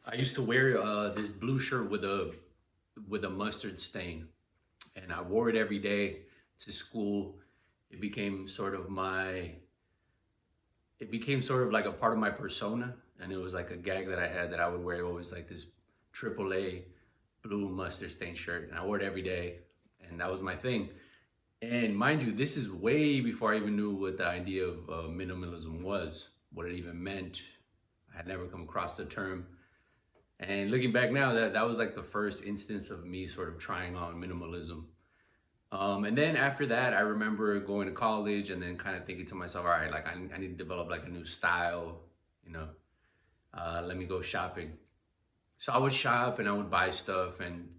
I used to wear this blue shirt with a mustard stain, and I wore it every day to school. It became sort of my it became sort of like a part of my persona, and it was like a gag that I had that I would wear always like this AAA blue mustard stain shirt, and I wore it every day, and that was my thing. And mind you, this is way before I even knew what the idea of minimalism was, what it even meant. I had never come across the term. And looking back now, that was like the first instance of me sort of trying on minimalism. And then after that, I remember going to college and then kind of thinking to myself, all right, like I need to develop like a new style, you know, let me go shopping. So I would shop and I would buy stuff, and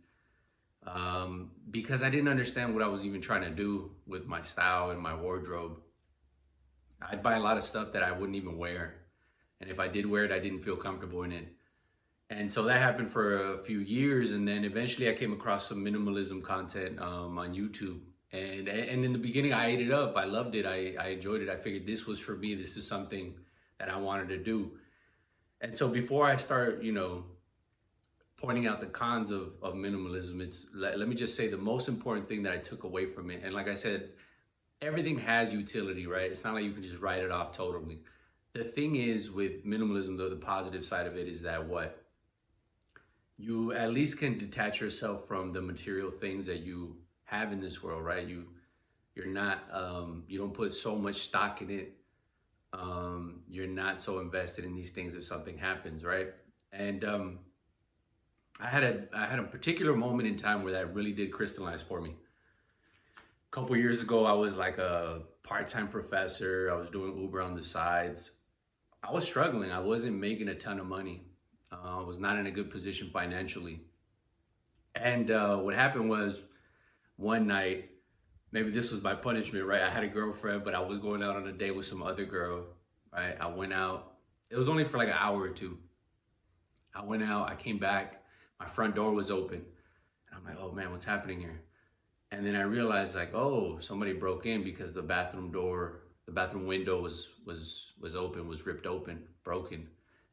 because I didn't understand what I was even trying to do with my style and my wardrobe, I'd buy a lot of stuff that I wouldn't even wear. And if I did wear it, I didn't feel comfortable in it. And so that happened for a few years, and then eventually I came across some minimalism content on YouTube. And in the beginning, I ate it up. I loved it. I enjoyed it. I figured this was for me. This is something that I wanted to do. And so before I start, pointing out the cons of minimalism, let me just say the most important thing that I took away from it. And like I said, everything has utility, right? It's not like you can just write it off totally. The thing is with minimalism, though, the positive side of it is that what you at least can detach yourself from the material things that you have in this world, right? You're not you don't put so much stock in it. You're not so invested in these things if something happens, right? And I had a particular moment in time where that really did crystallize for me. A couple years ago, I was like a part-time professor. I was doing Uber on the sides. I was struggling. I wasn't making a ton of money. I was not in a good position financially. And what happened was one night, maybe this was my punishment, right? I had a girlfriend, but I was going out on a date with some other girl, right? I went out. It was only for like an hour or two. I went out, I came back, my front door was open. And I'm like, oh man, what's happening here? And then I realized like, oh, somebody broke in because the bathroom window was open, was ripped open, broken.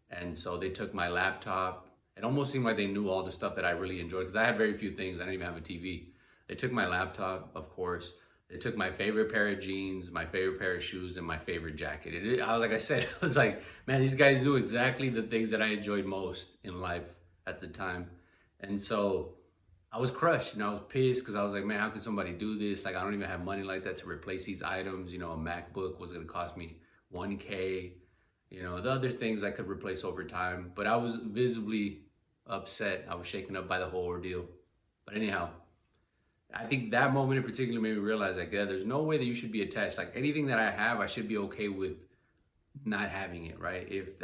And so they took my laptop. It almost seemed like they knew all the stuff that I really enjoyed because I had very few things. I didn't even have a TV. They took my laptop, of course. They took my favorite pair of jeans, my favorite pair of shoes, and my favorite jacket. Like I said, it was like, man, these guys do exactly the things that I enjoyed most in life at the time. And so I was crushed, I was pissed because I was like, man, how can somebody do this? Like, I don't even have money like that to replace these items. A MacBook was going to cost me 1K. The other things I could replace over time. But I was visibly upset. I was shaken up by the whole ordeal. But anyhow, I think that moment in particular made me realize, like, yeah, there's no way that you should be attached. Like, anything that I have, I should be okay with not having it, right? If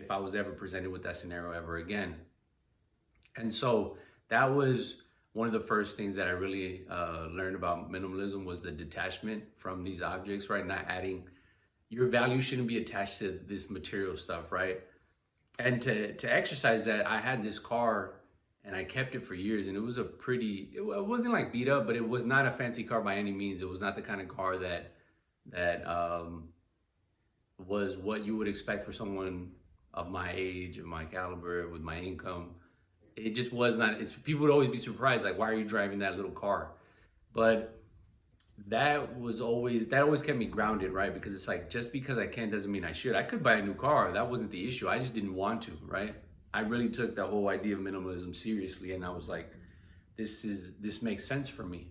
I was ever presented with that scenario ever again. And so that was one of the first things that I really learned about minimalism was the detachment from these objects, right? Not adding, your value shouldn't be attached to this material stuff, right? And to exercise that, I had this car and I kept it for years, and it was it wasn't like beat up, but it was not a fancy car by any means. It was not the kind of car that was what you would expect for someone of my age, of my caliber, with my income. It just was not. People would always be surprised, like, why are you driving that little car? But that always kept me grounded, right? Because it's like, just because I can doesn't mean I should. I could buy a new car. That wasn't the issue. I just didn't want to, right? I really took the whole idea of minimalism seriously, and I was like, this makes sense for me.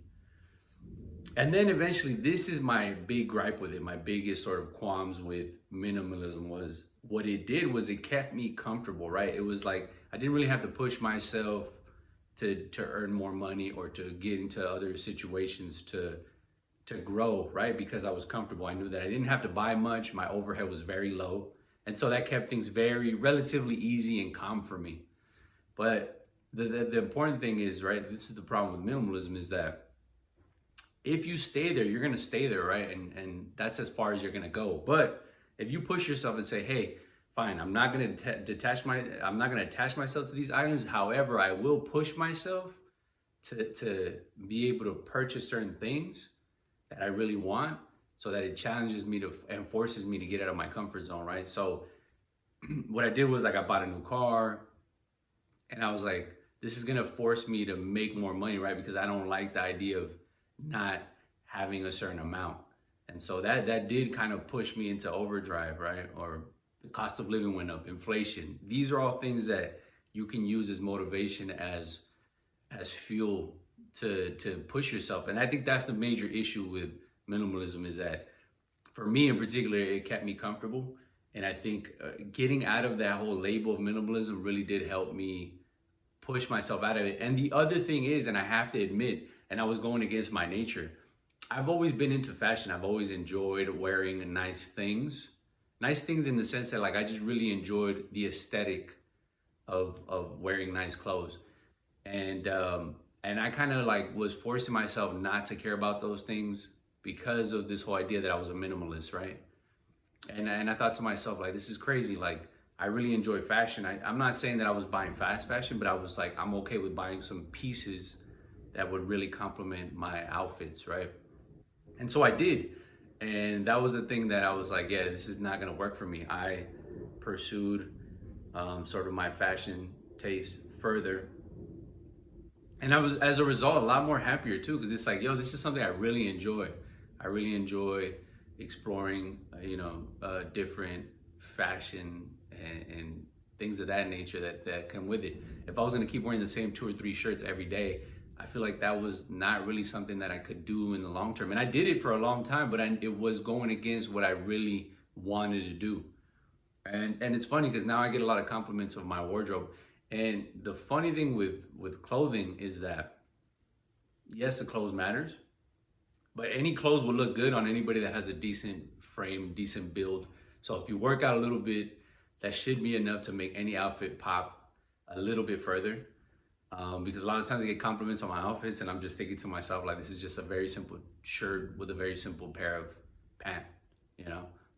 And then eventually, this is my big gripe with it. My biggest sort of qualms with minimalism was what it did was it kept me comfortable, right? It was like I didn't really have to push myself to earn more money or to get into other situations to grow, right? Because I was comfortable. I knew that I didn't have to buy much. My overhead was very low. And so that kept things very relatively easy and calm for me. But the important thing is, right, this is the problem with minimalism, is that if you stay there, you're gonna stay there, right? And that's as far as you're gonna go. But if you push yourself and say, hey, fine, I'm not gonna attach myself to these items. However, I will push myself to be able to purchase certain things that I really want, so that it challenges me to and forces me to get out of my comfort zone, right? So what I did was, like, I bought a new car. And I was like, this is gonna force me to make more money, right? Because I don't like the idea of not having a certain amount. And so that did kind of push me into overdrive, right? Or the cost of living went up, inflation. These are all things that you can use as motivation, as fuel to push yourself. And I think that's the major issue with minimalism, is that for me in particular, it kept me comfortable. And I think getting out of that whole label of minimalism really did help me push myself out of it. And the other thing is, and I have to admit, and I was going against my nature, I've always been into fashion. I've always enjoyed wearing nice things. Nice things in the sense that, like, I just really enjoyed the aesthetic of wearing nice clothes. And I kind of like was forcing myself not to care about those things because of this whole idea that I was a minimalist, right? And I thought to myself, like, this is crazy. Like, I really enjoy fashion. I'm not saying that I was buying fast fashion, but I was like, I'm okay with buying some pieces that would really complement my outfits, right? And so I did. And that was the thing that I was like, yeah, this is not gonna work for me. I pursued sort of my fashion taste further. And I was, as a result, a lot more happier too, because it's like, yo, this is something I really enjoy. I really enjoy exploring, different fashion and things of that nature that come with it. If I was gonna keep wearing the same 2 or 3 shirts every day, I feel like that was not really something that I could do in the long term. And I did it for a long time, but it was going against what I really wanted to do. And it's funny because now I get a lot of compliments of my wardrobe. And the funny thing with clothing is that, yes, the clothes matters, but any clothes will look good on anybody that has a decent frame, decent build. So if you work out a little bit, that should be enough to make any outfit pop a little bit further. Because a lot of times I get compliments on my outfits, and I'm just thinking to myself, like, this is just a very simple shirt with a very simple pair of pants,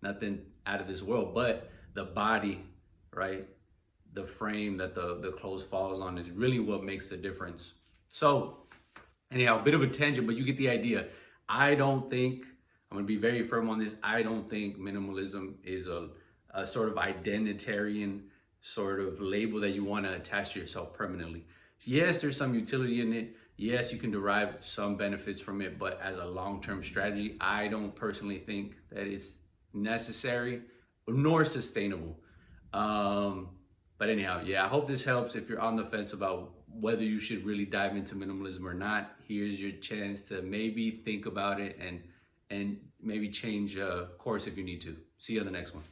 nothing out of this world. But the body, right? The frame that the clothes falls on is really what makes the difference. So anyhow, a bit of a tangent, but you get the idea. I don't think, I'm gonna be very firm on this, I don't think minimalism is a sort of identitarian sort of label that you wanna attach to yourself permanently. Yes, there's some utility in it. Yes, you can derive some benefits from it, but as a long-term strategy, I don't personally think that it's necessary nor sustainable. But anyhow, yeah, I hope this helps. If you're on the fence about whether you should really dive into minimalism or not, here's your chance to maybe think about it and maybe change course if you need to. See you on the next one.